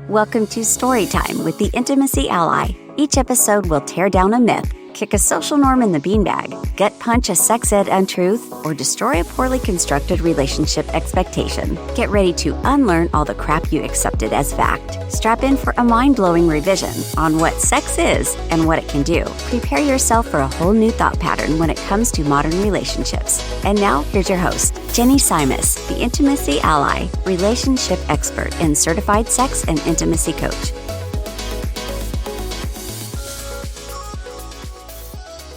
Welcome to Storytime with the Intimacy Ally. Each episode will tear down a myth, kick a social norm in the beanbag, gut punch a sex ed untruth, or destroy a poorly constructed relationship expectation. Get ready to unlearn all the crap you accepted as fact. Strap in for a mind-blowing revision on what sex is and what it can do. Prepare yourself for a whole new thought pattern when it comes to modern relationships. And now, here's your host, Jenny Simus, the Intimacy Ally, relationship expert and certified sex and intimacy coach.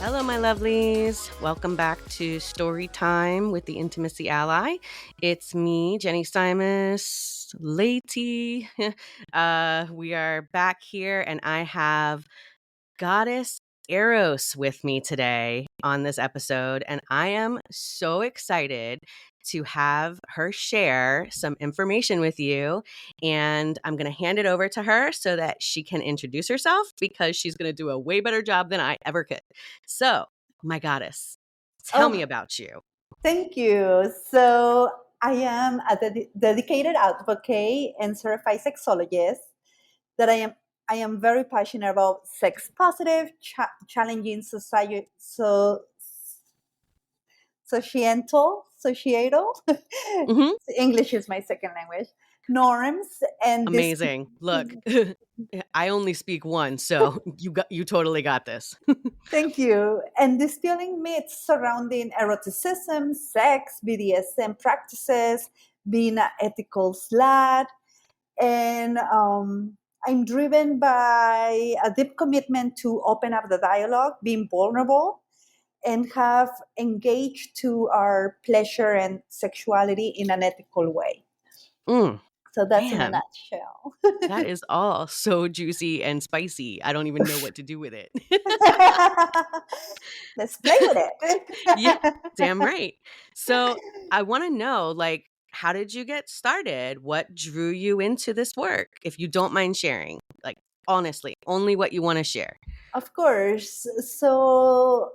Hello, my lovelies. Welcome back to Story Time with the Intimacy Ally. It's me, Jenny Simus, Lady. We are back here, and I have Goddess Eros with me today on this episode, and I am so excited to have her share some information with you. And I'm going to hand it over to her so that she can introduce herself, because she's going to do a way better job than I ever could. So, my goddess, tell me about you. Thank you. So I am a dedicated advocate and certified sexologist. That I am very passionate about sex positive, challenging societal. Mm-hmm. English is my second language. Norms and amazing. Look, I only speak one, so you totally got this. Thank you. And dispelling myths surrounding eroticism, sex, BDSM practices, being an ethical slut, and I'm driven by a deep commitment to open up the dialogue, being vulnerable, and have engaged to our pleasure and sexuality in an ethical way. So that's in a nutshell. That is all so juicy and spicy. I don't even know what to do with it. Let's play with it. Yeah, damn right. So I want to know, how did you get started? What drew you into this work? If you don't mind sharing, honestly, only what you want to share. Of course. So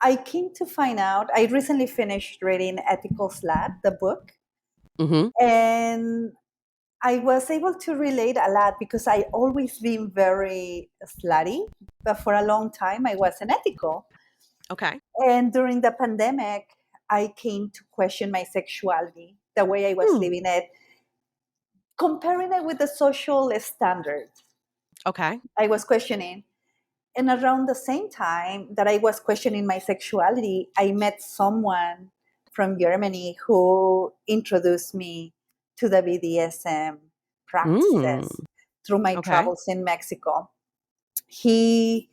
I came to find out, I recently finished reading Ethical Slut, the book. Mm-hmm. And I was able to relate a lot because I always been very slutty, but for a long time I wasn't ethical. Okay. And during the pandemic, I came to question my sexuality, the way I was living it, comparing it with the social standards. Okay. I was questioning. And around the same time that I was questioning my sexuality, I met someone from Germany who introduced me to the BDSM practices through my travels in Mexico. He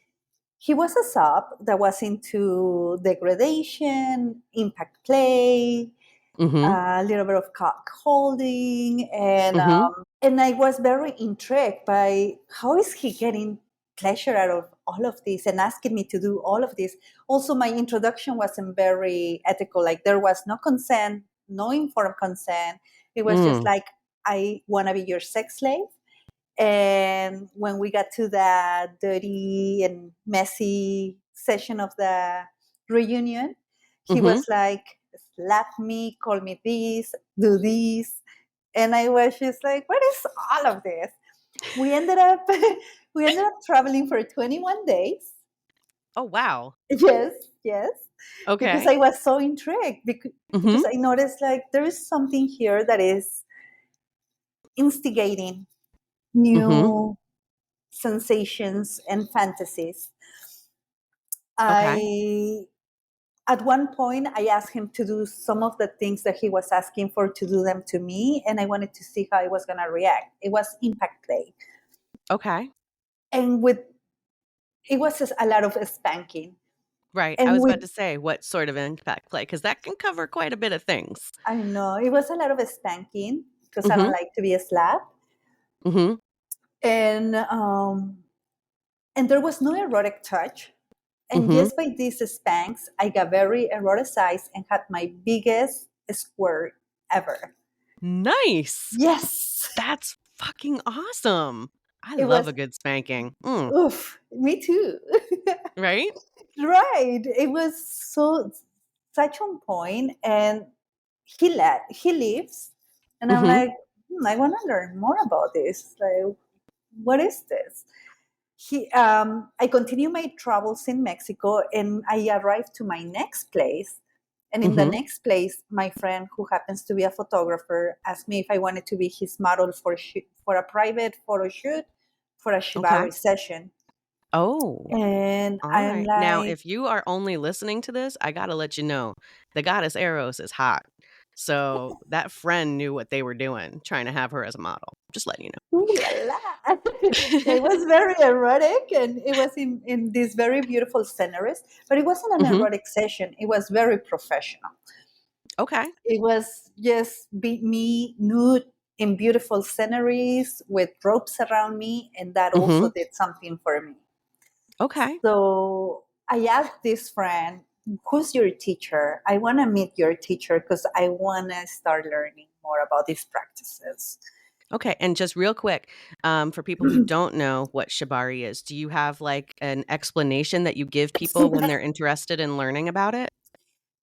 was a sub that was into degradation, impact play, a little bit of cock holding, and I was very intrigued by how is he getting pleasure out of all of this and asking me to do all of this. Also, my introduction wasn't very ethical. Like, there was no consent, no informed consent. It was just like, I want to be your sex slave. And when we got to that dirty and messy session of the reunion, he was like, slap me, call me this, do this. And I was just like, what is all of this? We ended up traveling for 21 days. Oh, wow. Yes. Okay. Because I was so intrigued because I noticed like there is something here that is instigating new sensations and fantasies. Okay. At one point, I asked him to do some of the things that he was asking for, to do them to me, and I wanted to see how I was going to react. It was impact play. Okay. And it was just a lot of spanking. Right. And I was about to say, what sort of impact play? Because that can cover quite a bit of things. I know. It was a lot of spanking because I don't like to be a slap. And there was no erotic touch. And just by these spanks, I got very eroticized and had my biggest squirt ever. Nice. Yes. That's fucking awesome. I love a good spanking. Oof, me too. Right? Right. It was such on point. And he leaves. And I'm like, I want to learn more about this. Like, what is this? I continue my travels in Mexico, and I arrived to my next place. And in the Mm-hmm. next place, my friend, who happens to be a photographer, asked me if I wanted to be his model for a private photo shoot for a Okay. shibari session. Oh, And all I'm right. Now, like, if you are only listening to this, I gotta let you know the goddess Eros is hot. So that friend knew what they were doing, trying to have her as a model. Just letting you ooh la la. know. It was very erotic, and it was in these very beautiful sceneries, but it wasn't an Hmm. erotic session. It was very professional. Okay. It was just me nude in beautiful sceneries with ropes around me, and that Hmm. also did something for me. Okay. So I asked this friend, who's your teacher? I want to meet your teacher because I want to start learning more about these practices. Okay. And just real quick, for people who don't know what shibari is, do you have like an explanation that you give people when they're interested in learning about it?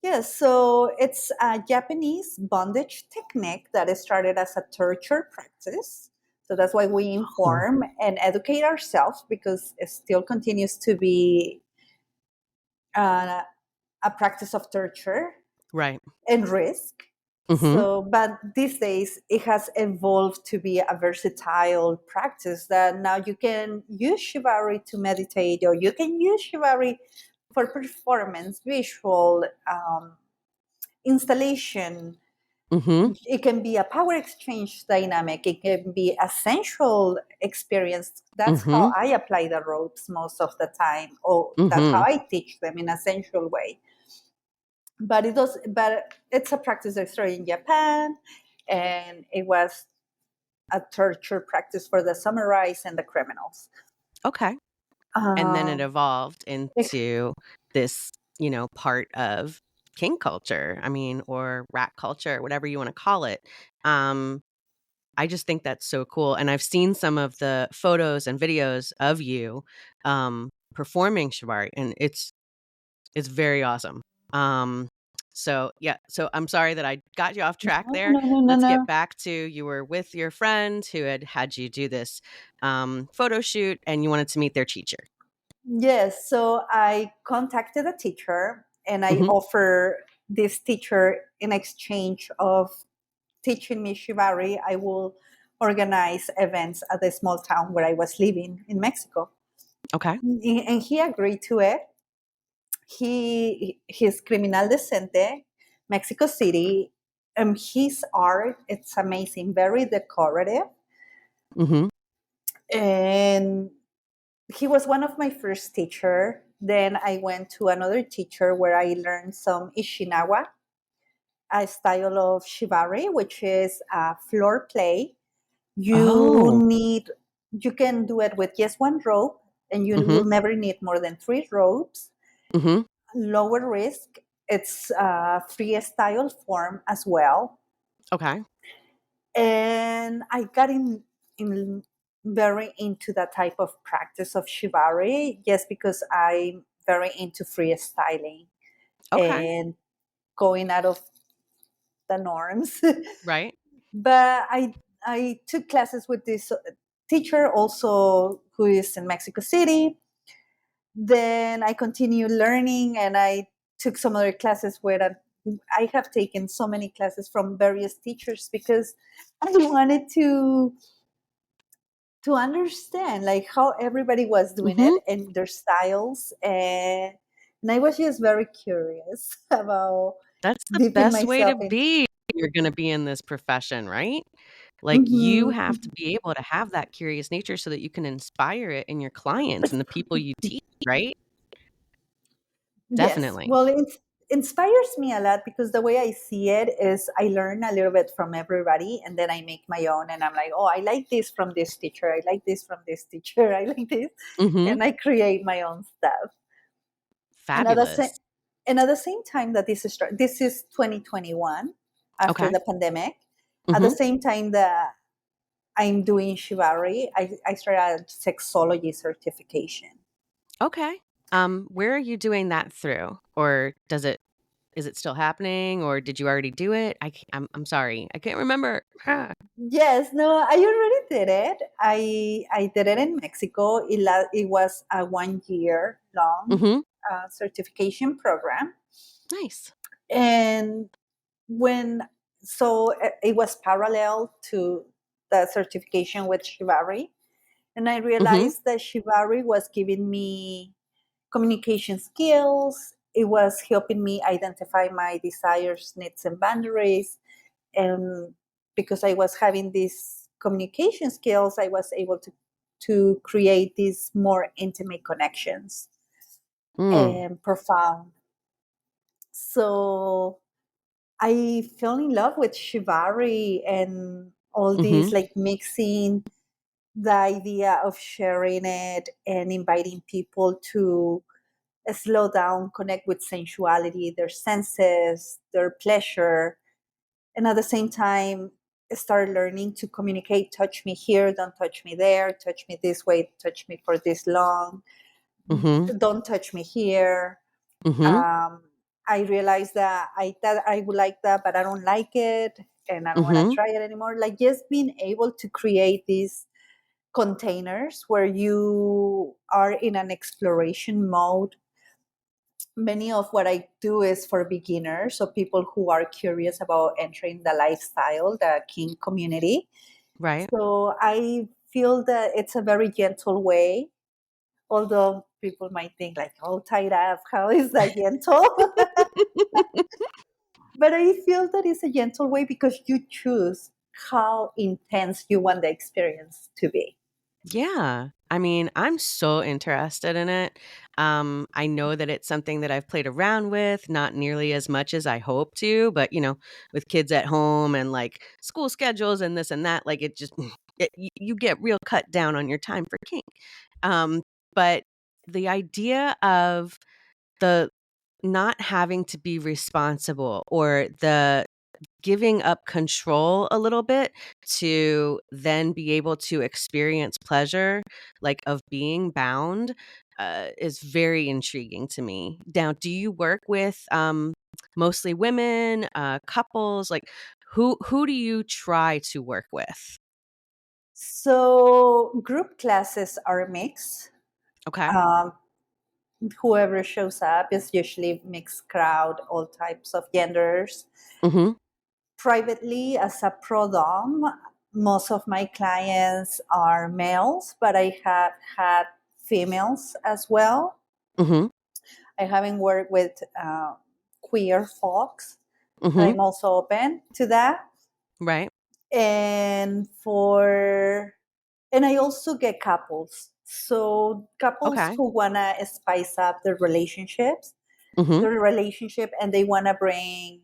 Yes, so it's a Japanese bondage technique that is started as a torture practice. So that's why we Oh, inform and educate ourselves, because it still continues to be uh, a practice of torture right. and risk. Hmm. So, but these days it has evolved to be a versatile practice that now you can use Shibari to meditate, or you can use Shibari for performance, visual, installation. Hmm. It can be a power exchange dynamic. It can be a sensual experience. That's how Hmm. I apply the ropes most of the time. Or that's how Hmm. I teach them, in a sensual way. But it's a practice that started in Japan, and it was a torture practice for the samurais and the criminals. Okay. And then it Um, evolved it- into this, part of king culture. I mean, or rat culture, whatever you want to call it. Um, I just think that's so cool. And I've seen some of the photos and videos of you performing shibari, and it's very awesome. Um, so yeah, so I'm sorry that I got you off track no, there. no, no, no, Let's get no. back to, you were with your friend who had you do this photo shoot, and you wanted to meet their teacher. Yes, so I contacted a teacher, and I Hmm. offer this teacher, in exchange of teaching me shibari, I will organize events at the small town where I was living in Mexico. Okay. And he agreed to it. He's criminal decente, Mexico City. His art, it's amazing, very decorative. Hmm. And he was one of my first teacher. Then I went to another teacher where I learned some Ishinawa, a style of shibari, which is a floor play. You Oh. need, you can do it with just one rope, and you Hmm. will never need more than three ropes. Hmm. Lower risk. It's a freestyle form as well. Okay. And I got in very into that type of practice of shibari, just because I'm very into freestyling Okay. and going out of the norms. Right. But I took classes with this teacher also, who is in Mexico City. Then I continued learning, and I took some other classes where I have taken so many classes from various teachers, because I wanted to understand like how everybody was doing it Hmm. and their styles, and I was just very curious about That's the dipping best way to myself in. be. You're going to be in this profession, right? Like, you Mhm. have to be able to have that curious nature so that you can inspire it in your clients and the people you teach, right? Yes. Definitely. Well, it inspires me a lot, because the way I see it is I learn a little bit from everybody, and then I make my own, and I'm like, oh, I like this from this teacher. I like this from this teacher. I like this. Hmm. And I create my own stuff. And Fabulous. at the same time that this is 2021, after Okay. the pandemic. At the Hmm. same time that I'm doing Shibari, I started a sexology certification. Okay. Where are you doing that through? Or is it still happening, or did you already do it? I'm sorry, I can't remember. Ah. Yes, no, I already did it. I did it in Mexico. It was a 1 year long Mm-hmm. certification program, Nice. and when it was parallel to the certification with Shibari, and I Mm-hmm. realized that Shibari was giving me communication skills. It was helping me identify my desires, needs, and boundaries. And because I was having these communication skills, I was able to create these more intimate connections Mm. and profound. So I fell in love with Shibari and all Mm-hmm. these, like mixing the idea of sharing it and inviting people to slow down, connect with sensuality, their senses, their pleasure, and at the same time start learning to communicate. Touch me here, don't touch me there, touch me this way, touch me for this long, Mm-hmm. don't touch me here. Mm-hmm. um, I realized that I would like that, but I don't like it, and I don't want to Mm-hmm. try it anymore. Like just being able to create these containers where you are in an exploration mode. Many of what I do is for beginners, so people who are curious about entering the lifestyle, the kink community. Right. So I feel that it's a very gentle way, although people might think like, oh, tied up, how is that gentle? But I feel that it's a gentle way because you choose how intense you want the experience to be. Yeah. I mean, I'm so interested in it. I know that it's something that I've played around with, not nearly as much as I hope to, but with kids at home and like school schedules and this and that, like it just you get real cut down on your time for kink. Um, but the idea of the not having to be responsible, or the giving up control a little bit to then be able to experience pleasure, like of being bound, is very intriguing to me. Now, do you work with mostly women, couples? Like, who do you try to work with? So group classes are a mix. Okay. Um, Whoever shows up is usually mixed crowd, all types of genders. Mm-hmm. Privately, as a pro dom, most of my clients are males, but I have had females as well. Mm-hmm. I haven't worked with queer folks, but Mm-hmm. I'm also open to that. Right. And for and I also get couples. So couples Okay. who wanna spice up Mm-hmm. their relationship, and they wanna bring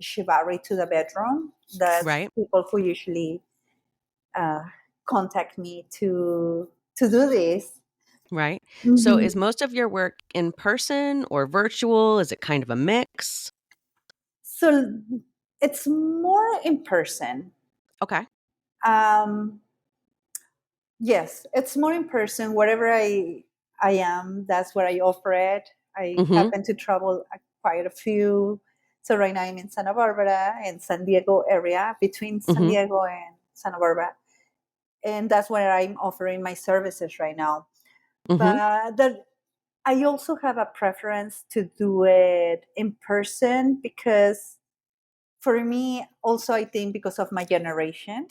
shibari to the bedroom. That's Right. people who usually uh, contact me to do this. Right. So Mhm. is most of your work in person or virtual? Is it kind of a mix? So it's more in person. Okay. Um, yes, it's more in person. Wherever I am, that's where I offer it. I Mm-hmm. happen to travel quite a few. So right now I'm in Santa Barbara and San Diego area, between San Mm-hmm. Diego and Santa Barbara, and that's where I'm offering my services right now. Mm-hmm. But I also have a preference to do it in person because for me, also I think because of my generation,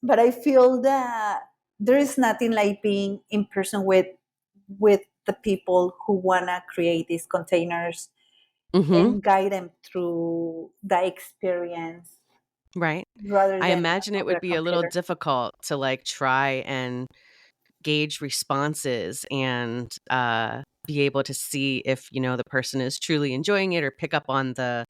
but I feel that there is nothing like being in person with the people who wanna create these containers Mm-hmm. and guide them through the experience Right. rather I than imagine it over would a be a little computer. difficult to like try and gauge responses and be able to see if, the person is truly enjoying it, or pick up on the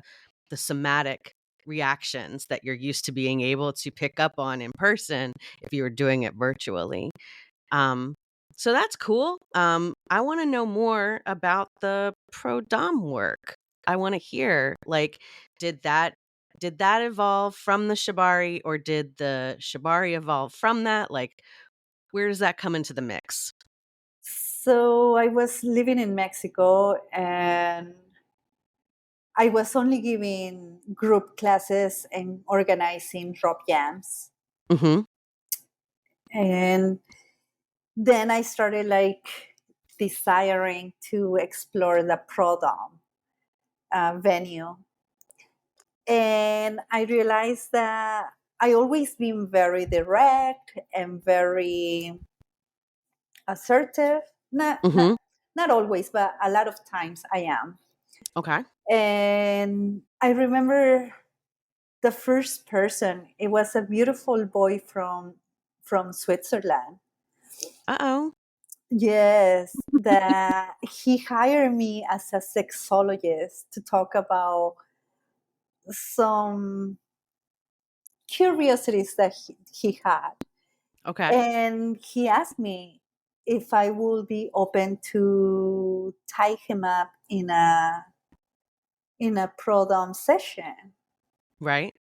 somatic reactions that you're used to being able to pick up on in person if you were doing it virtually. Um, so that's cool. I want to know more about the pro dom work. I want to hear, like, did that did that evolve from the shibari, or did the shibari evolve from that? Like, where does that come into the mix? So I was living in Mexico, and I was only giving group classes and organizing drop jams. Mm-hmm. And then I started like desiring to explore the pro-dom venue. And I realized that I always been very direct and very assertive. Mm-hmm. Not always, but a lot of times I am. Okay. And I remember the first person, it was a beautiful boy from Switzerland. Uh-oh. Yes, that he hired me as a sexologist to talk about some curiosities that he had. Okay. And he asked me if I would be open to tie him up in a pro dom session. Right.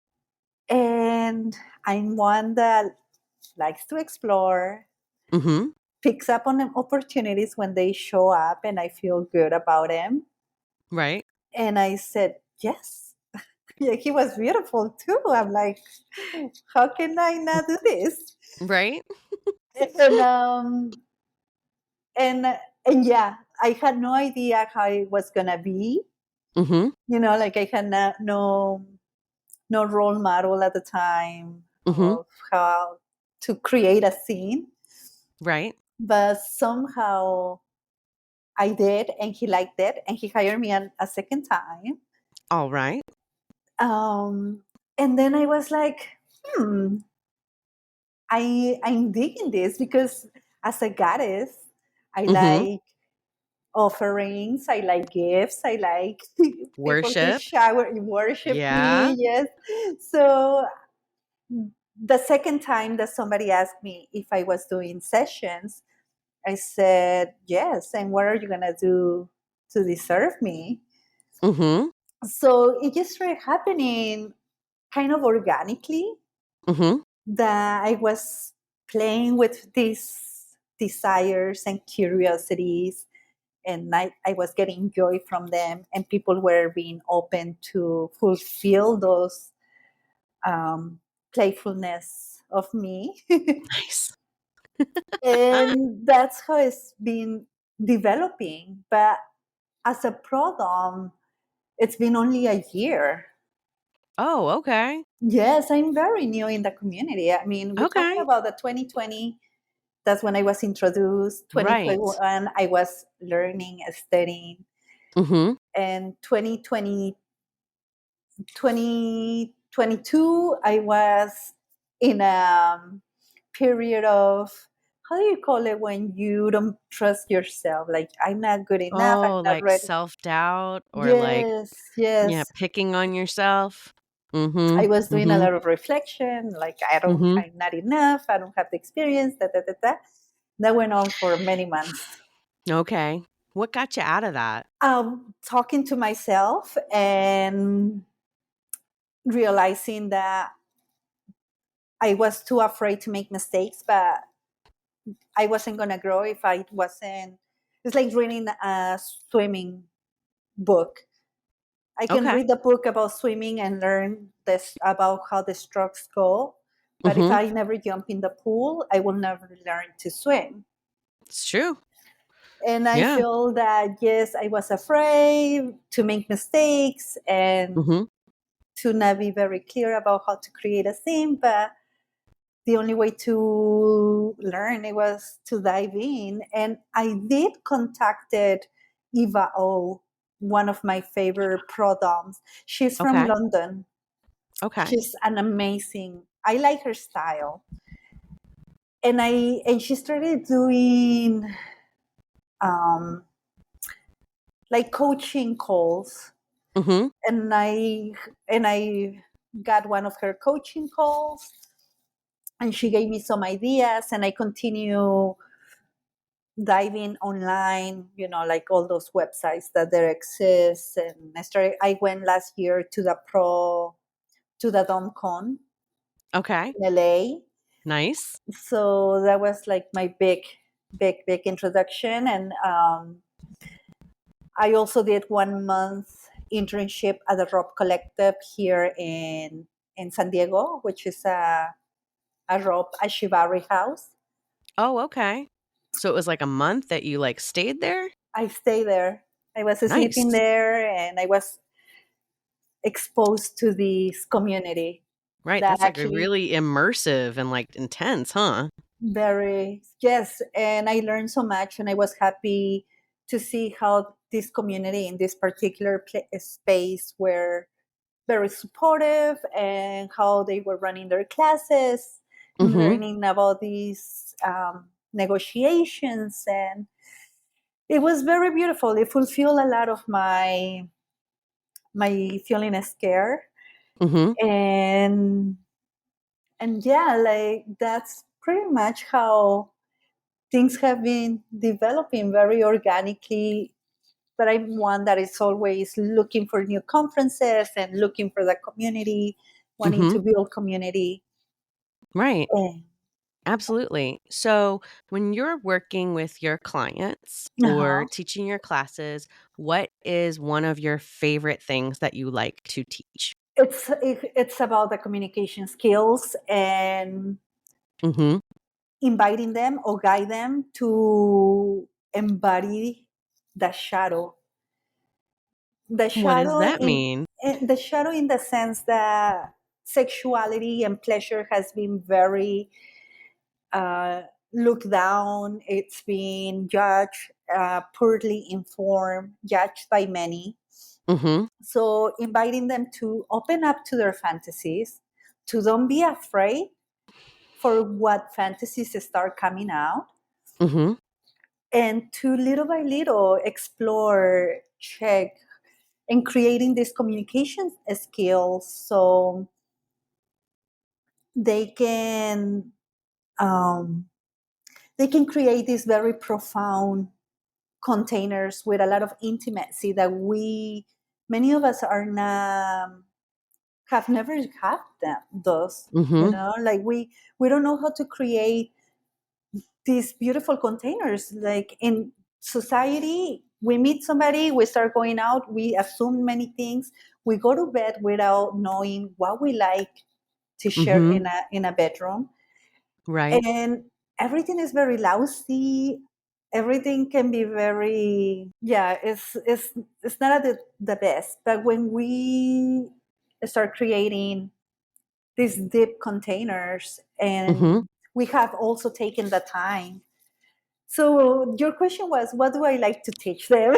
And I'm one that likes to explore, Mm-hmm. picks up on opportunities when they show up, and I feel good about them. Right. And I said, yes. Yeah, he was beautiful too. I'm like, how can I not do this? Right. And and and yeah, I had no idea how it was gonna be. Mm-hmm. Like I had no role model at the time Mm-hmm. of how to create a scene, Right. but somehow I did, and he liked it, and he hired me a second time. All right. And then I was like, I'm digging this because as a goddess, I Mm-hmm. like offerings, I like gifts, I like people to Worship. shower worship Yeah. me. Yes. So the second time that somebody asked me if I was doing sessions, I said yes. And what are you gonna do to deserve me? Mm-hmm. So it just started happening kind of organically, Mm-hmm. that I was playing with these desires and curiosities, and I was getting joy from them, and people were being open to fulfill those playfulness of me. Nice. And that's how it's been developing. But as a pro-dom, it's been only a year. Oh, okay. Yes, I'm very new in the community. I mean, we're talking Okay. about the 2020. That's when I was introduced. Right. 2021, I was learning, studying. Mm-hmm. And 2022, I was in a period of, how do you call it when you don't trust yourself? Like, I'm not good enough. I'm Oh, not like ready. self-doubt or like, Yes, yeah, yes. picking on yourself. Mm-hmm. I was doing a Mm-hmm. lot of reflection, like Mm-hmm. I'm not enough. I don't have the experience. Da, da, da, da. That went on for many months. Okay. What got you out of that? Talking to myself and realizing that I was too afraid to make mistakes, but I wasn't going to grow if I wasn't. It's like reading a swimming book. I can Okay. read the book about swimming and learn this about how the strokes go, but if Mm-hmm. I never jump in the pool, I will never learn to swim. It's true. And I Yeah. feel that yes, I was afraid to make mistakes and Mm-hmm. to not be very clear about how to create a scene, but the only way to learn it was to dive in. And I did contacted Eva O, one of my favorite pro doms. She's from Okay. London. Okay. She's an amazing. I like her style, and she started doing um, like coaching calls, Mm-hmm. and I got one of her coaching calls, and she gave me some ideas, and I continue diving online, like all those websites that there exist. And I went last year to the DomCon Okay. in LA. Nice. So that was like my big introduction. And I also did 1 month internship at the Rope Collective here in San Diego, which is a shibari house. Oh, okay. So it was like a month that you like stayed there? I stay there. I was Nice. sleeping there, and I was exposed to this community Right. that That's like a actually really immersive and like intense, huh? very, yes, and I learned so much, and I was happy to see how this community in this particular space were very supportive, and how they were running their classes, Mm-hmm. learning about these negotiations, and it was very beautiful. It fulfilled a lot of my feeling scared, Mm-hmm. and yeah, like that's pretty much how things have been developing very organically. But I'm one that is always looking for new conferences and looking for the community, wanting Mm-hmm. to build community. Right. And, Absolutely. So, when you're working with your clients or uh-huh. teaching your classes, what is one of your favorite things that you like to teach? It's about the communication skills and Mm-hmm. inviting them or guide them to embody the shadow. The What does shadow that mean? the shadow in the sense that sexuality and pleasure has been very uh, looked down. It's been judged, poorly informed, judged by many. Mm-hmm. So inviting them to open up to their fantasies, to don't be afraid for what fantasies start coming out, Mm-hmm. and to little by little explore, check, and creating these communication skills so they can um, they can create these very profound containers with a lot of intimacy that we many of us are not have never had those, Mm-hmm. like we don't know how to create these beautiful containers. Like in society, we meet somebody, we start going out, we assume many things, we go to bed without knowing what we like to share Mm-hmm. in a bedroom, Right. and everything is very lousy. Everything can be very, yeah, it's not the best. But when we start creating these deep containers, Mm-hmm. and we have also taken the time. So your question was, what do I like to teach them?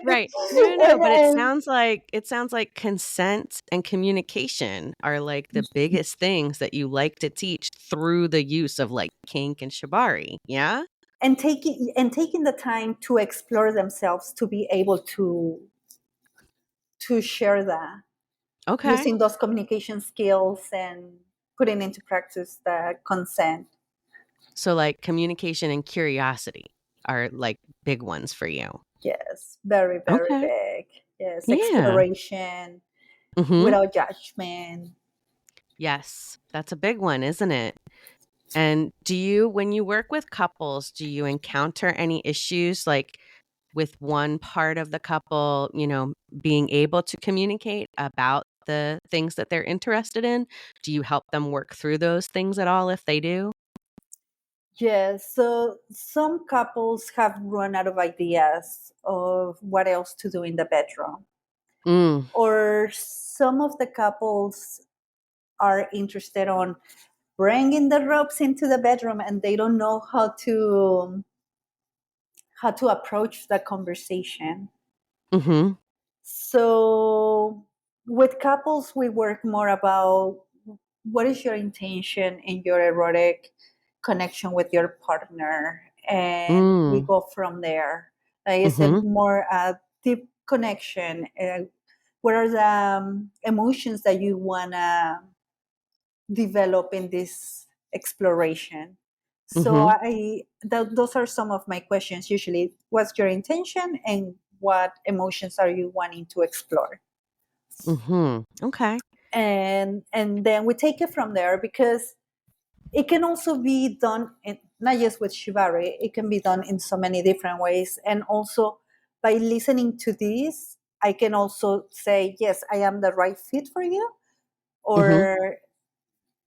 Right. No, no, no. But And it sounds like consent and communication are like the biggest things that you like to teach through the use of like kink and shibari. Yeah. taking the time to explore themselves, to be able to share that, Okay. using those communication skills and putting into practice the consent. So like communication and curiosity are like big ones for you. Yes, very, very Okay. big. Yes, Yeah. exploration Mm-hmm. without judgment. Yes. That's a big one, isn't it? And when you work with couples, do you encounter any issues like with one part of the couple, being able to communicate about the things that they're interested in? Do you help them work through those things at all if they do? Yes, so some couples have run out of ideas of what else to do in the bedroom, Mm, or some of the couples are interested on bringing the ropes into the bedroom, and they don't know how to approach the conversation. mhm, So with couples, we work more about what is your intention in your erotic connection with your partner, and we mm, go from there. Like, is it mhm, more a deep connection? What are the emotions that you wanna develop in this exploration? So mhm, those are some of my questions usually. What's your intention, and what emotions are you wanting to explore? mhm. Okay. And then we take it from there, because it can also be done not just with shibari, it can be done in so many different ways. And also by listening to this, I can also say, yes, I am the right fit for you, Mm-hmm. or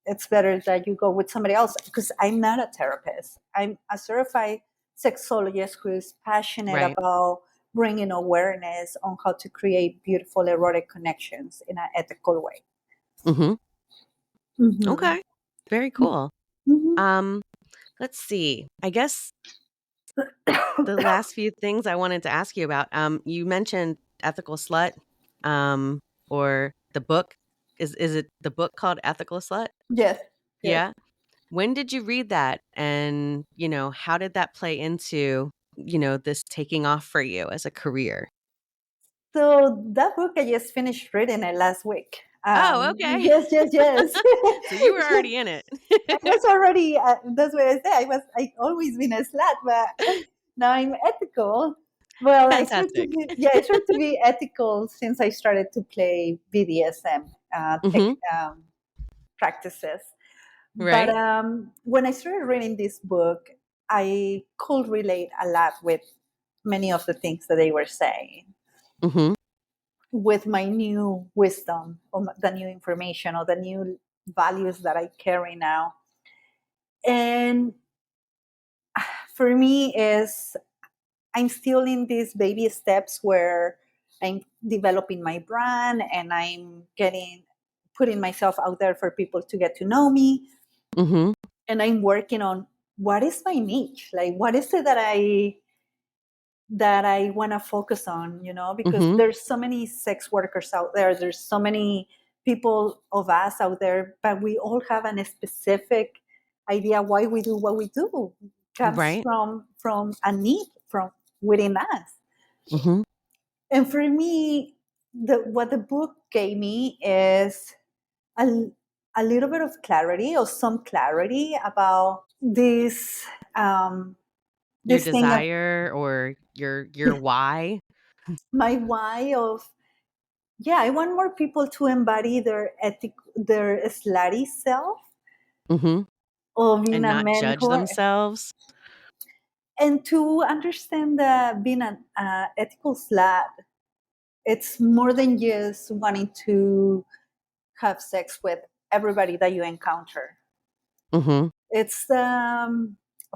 it's better that you go with somebody else, because I'm not a therapist. I'm a certified sexologist who is passionate Right. about bringing awareness on how to create beautiful erotic connections in an ethical way. Mm-hmm. Mm-hmm. Okay. Very cool. Mm-hmm. Um, let's see. I guess the last few things I wanted to ask you about, you mentioned Ethical Slut, or the book. Is it the book called Ethical Slut? Yes, yes. Yeah. When did you read that? And, how did that play into, this taking off for you as a career? So that book, I just finished reading it last week. Oh, okay. Yes, yes, yes. So you were already in it. I was already. That's what I say. I always been a slut, but now I'm ethical. Well, I tried to Fantastic. be. Yeah, I tried to be ethical since I started to play BDSM tech Mhm. practices. But Right? when I started reading this book, I could relate a lot with many of the things that they were saying, Mhm. with my new wisdom, or the new information, or the new values that I carry now. And for me, is I'm still in these baby steps where I'm developing my brand, and I'm putting myself out there for people to get to know me. Mhm. And I'm working on what is my niche, like what is it that I want to focus on, because Mhm. there's so many sex workers out there. There's so many people of us out there, but we all have a specific idea why we do what we do. Comes Right? from a need from within us. Mhm. And for me, what the book gave me is a, a little bit of clarity, or some clarity about um, Your this thing of desire or your why? my why of, yeah, I want more people to embody their slutty self, Mhm. of being And a not man judge themselves? and to understand that being an ethical slut, it's more than just wanting to have sex with everybody that you encounter. Mhm. It's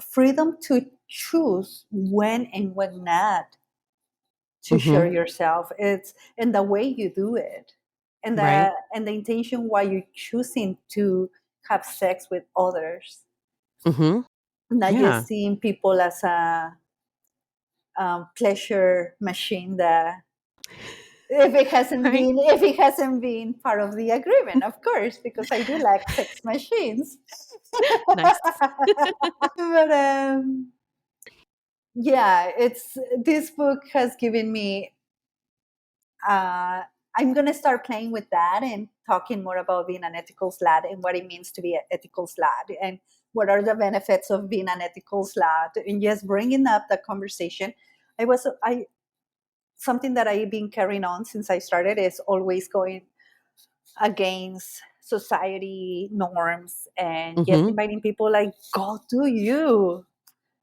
freedom to choose when and when not to share Mhm. yourself. It's and the way you do it, Right? and the intention why you're choosing to have sex with others, Mhm. not Yeah. just seeing people as a pleasure machine. That Right? if it hasn't been part of the agreement, of course, because I do like sex machines. Nice. But yeah, it's this book has given me. Uh, I'm gonna start playing with that and talking more about being an ethical slut and what it means to be an ethical slut, and what are the benefits of being an ethical slut, and just bringing up the conversation. I something that I've been carrying on since I started is always going against society norms, and just Mhm. inviting people like, go do you,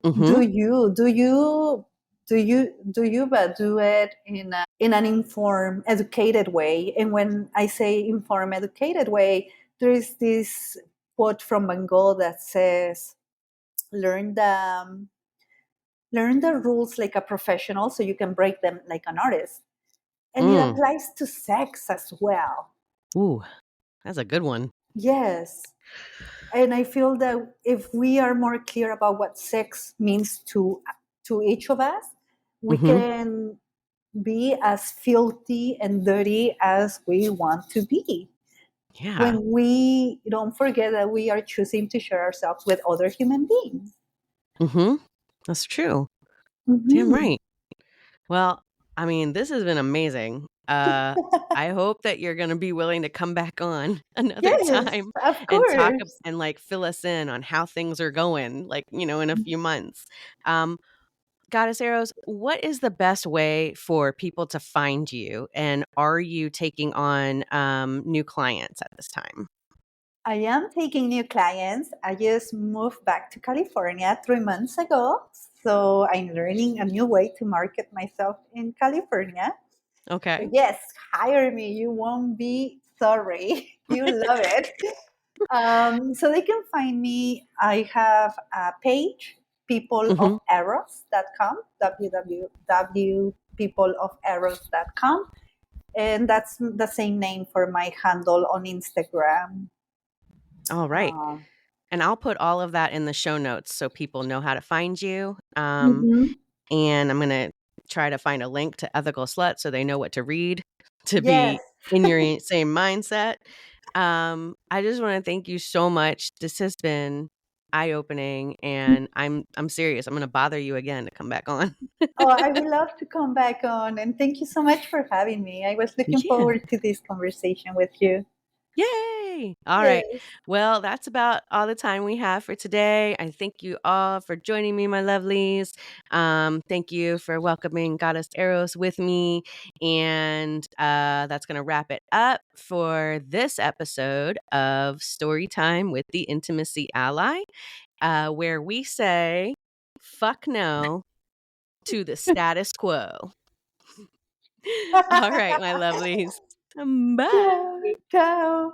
do Mhm. you, do you, do you, but do it in an informed, educated way. And when I say informed, educated way, there is this quote from Van Gogh that says, "Learn learn the rules like a professional, so you can break them like an artist." And it Mm. applies to sex as well. Ooh, that's a good one. Yes. And I feel that if we are more clear about what sex means to each of us, we Mhm. can be as filthy and dirty as we want to be. Yeah. When we don't forget that we are choosing to share ourselves with other human beings. Mhm. That's true. Damn Hmm. right. Well, I mean, this has been amazing. I hope that you're gonna be willing to come back on another Yes, time of and course. and like fill us in on how things are going, like, in a few months. Um, Goddess Eros, what is the best way for people to find you? And are you taking on new clients at this time? I am taking new clients. I just moved back to California 3 months ago. So I'm learning a new way to market myself in California. Okay. Yes, hire me. You won't be sorry. You love it. So they can find me. I have a page, Mm-hmm. peopleoferos.com, www.peopleoferos.com. And that's the same name for my handle on Instagram. All right. Um, And I'll put all of that in the show notes so people know how to find you. mhm. And I'm going to try to find a link to Ethical Slut so they know what to read to Yes. be in your same mindset. I just want to thank you so much. This has been eye-opening, and I'm serious. I'm going to bother you again to come back on. Oh, I would love to come back on. And thank you so much for having me. I was looking Yeah. forward to this conversation with you. Yay! All right. Yes. Well, that's about all the time we have for today. I thank you all for joining me, my lovelies. Thank you for welcoming Goddess Eros with me. And that's going to wrap it up for this episode of Storytime with the Intimacy Ally, where we say, fuck no to the status quo. All right, my lovelies. Bye. Ciao. Ciao.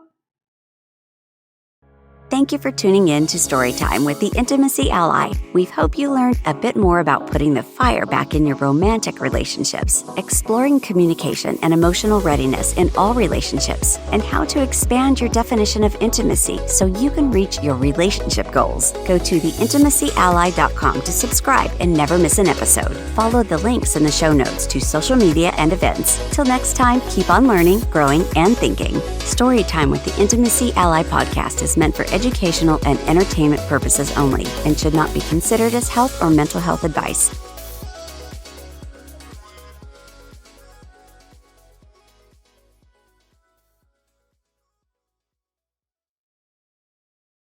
Thank you for tuning in to Storytime with the Intimacy Ally. We hope you learned a bit more about putting the fire back in your romantic relationships, exploring communication and emotional readiness in all relationships, and how to expand your definition of intimacy so you can reach your relationship goals. Go to theintimacyally.com to subscribe and never miss an episode. Follow the links in the show notes to social media and events. Till next time, keep on learning, growing, and thinking. Storytime with the Intimacy Ally podcast is meant for educational and entertainment purposes only and should not be considered as health or mental health advice.